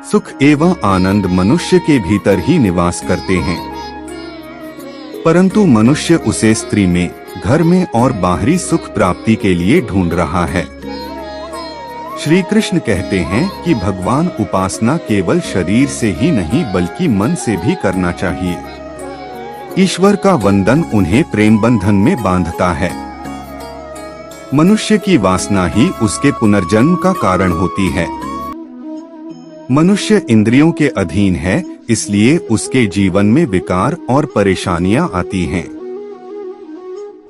सुख एवं आनंद मनुष्य के भीतर ही निवास करते हैं, परंतु मनुष्य उसे स्त्री में, घर में और बाहरी सुख प्राप्ति के लिए ढूंढ रहा है। श्री कृष्ण कहते हैं कि भगवान उपासना केवल शरीर से ही नहीं बल्कि मन से भी करना चाहिए। ईश्वर का वंदन उन्हें प्रेम बंधन में बांधता है। मनुष्य की वासना ही उसके पुनर्जन्म का कारण होती है। मनुष्य इंद्रियों के अधीन है, इसलिए उसके जीवन में विकार और परेशानियां आती हैं।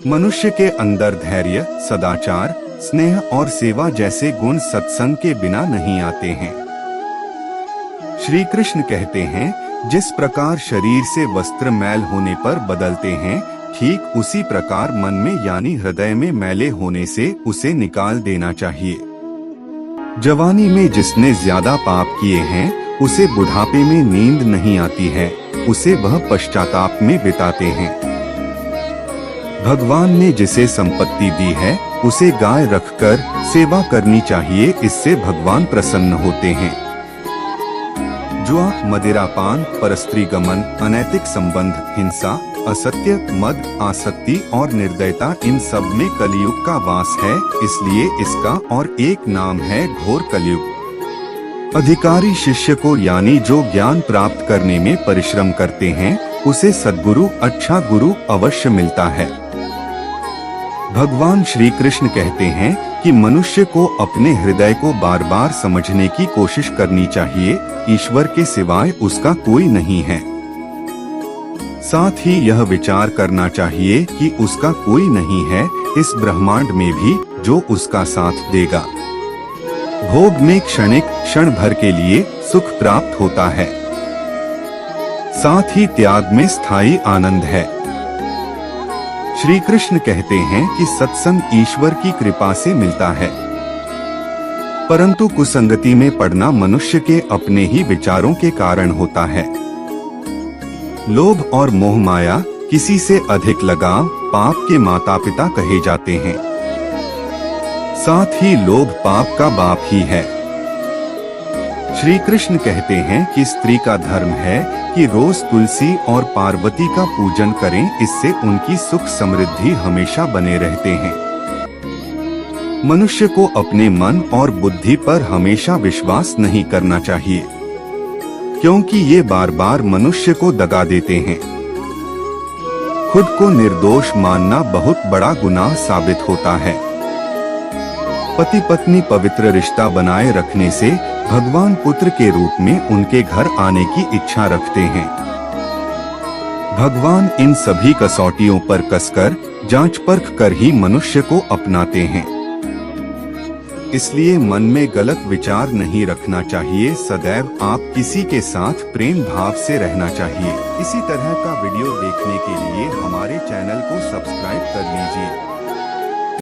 मनुष्य के अंदर धैर्य, सदाचार, स्नेह और सेवा जैसे गुण सत्संग के बिना नहीं आते हैं। श्री कृष्ण कहते हैं, जिस प्रकार शरीर से वस्त्र मैल होने पर बदलते हैं, ठीक उसी प्रकार मन में यानी हृदय में मैले होने से उसे निकाल देना चाहिए। जवानी में जिसने ज्यादा पाप किए हैं, उसे बुढ़ापे में नींद नहीं आती है, उसे वह पश्चाताप में बिताते हैं। भगवान ने जिसे संपत्ति दी है, उसे गाय रखकर सेवा करनी चाहिए, इससे भगवान प्रसन्न होते हैं। जुआ, मदिरापान, परस्त्री गमन, अनैतिक संबंध, हिंसा, असत्य, मद, आसक्ति और निर्दयता, इन सब में कलयुग का वास है, इसलिए इसका और एक नाम है घोर कलयुग। अधिकारी शिष्य को यानी जो ज्ञान प्राप्त करने में परिश्रम करते हैं, उसे सद्गुरु, अच्छा गुरु अवश्य मिलता है। भगवान श्री कृष्ण कहते हैं कि मनुष्य को अपने हृदय को बार बार समझने की कोशिश करनी चाहिए, ईश्वर के सिवाय उसका कोई नहीं है। साथ ही यह विचार करना चाहिए कि उसका कोई नहीं है इस ब्रह्मांड में भी जो उसका साथ देगा। भोग में क्षणिक, क्षण भर के लिए सुख प्राप्त होता है, साथ ही त्याग में स्थायी आनंद है। श्री कृष्ण कहते हैं कि सत्संग ईश्वर की कृपा से मिलता है, परंतु कुसंगति में पड़ना मनुष्य के अपने ही विचारों के कारण होता है। लोभ और मोह माया, किसी से अधिक लगाव पाप के माता पिता कहे जाते हैं। साथ ही लोभ पाप का बाप ही है। श्री कृष्ण कहते हैं कि स्त्री का धर्म है कि रोज तुलसी और पार्वती का पूजन करें, इससे उनकी सुख समृद्धि हमेशा बने रहते हैं। मनुष्य को अपने मन और बुद्धि पर हमेशा विश्वास नहीं करना चाहिए, क्योंकि ये बार बार मनुष्य को दगा देते हैं। खुद को निर्दोष मानना बहुत बड़ा गुनाह साबित होता है। पति पत्नी पवित्र रिश्ता बनाए रखने से भगवान पुत्र के रूप में उनके घर आने की इच्छा रखते हैं। भगवान इन सभी कसौटियों पर कसकर जांच परख कर ही मनुष्य को अपनाते हैं। इसलिए मन में गलत विचार नहीं रखना चाहिए, सदैव आप किसी के साथ प्रेम भाव से रहना चाहिए। इसी तरह का वीडियो देखने के लिए हमारे चैनल को सब्सक्राइब कर लीजिए।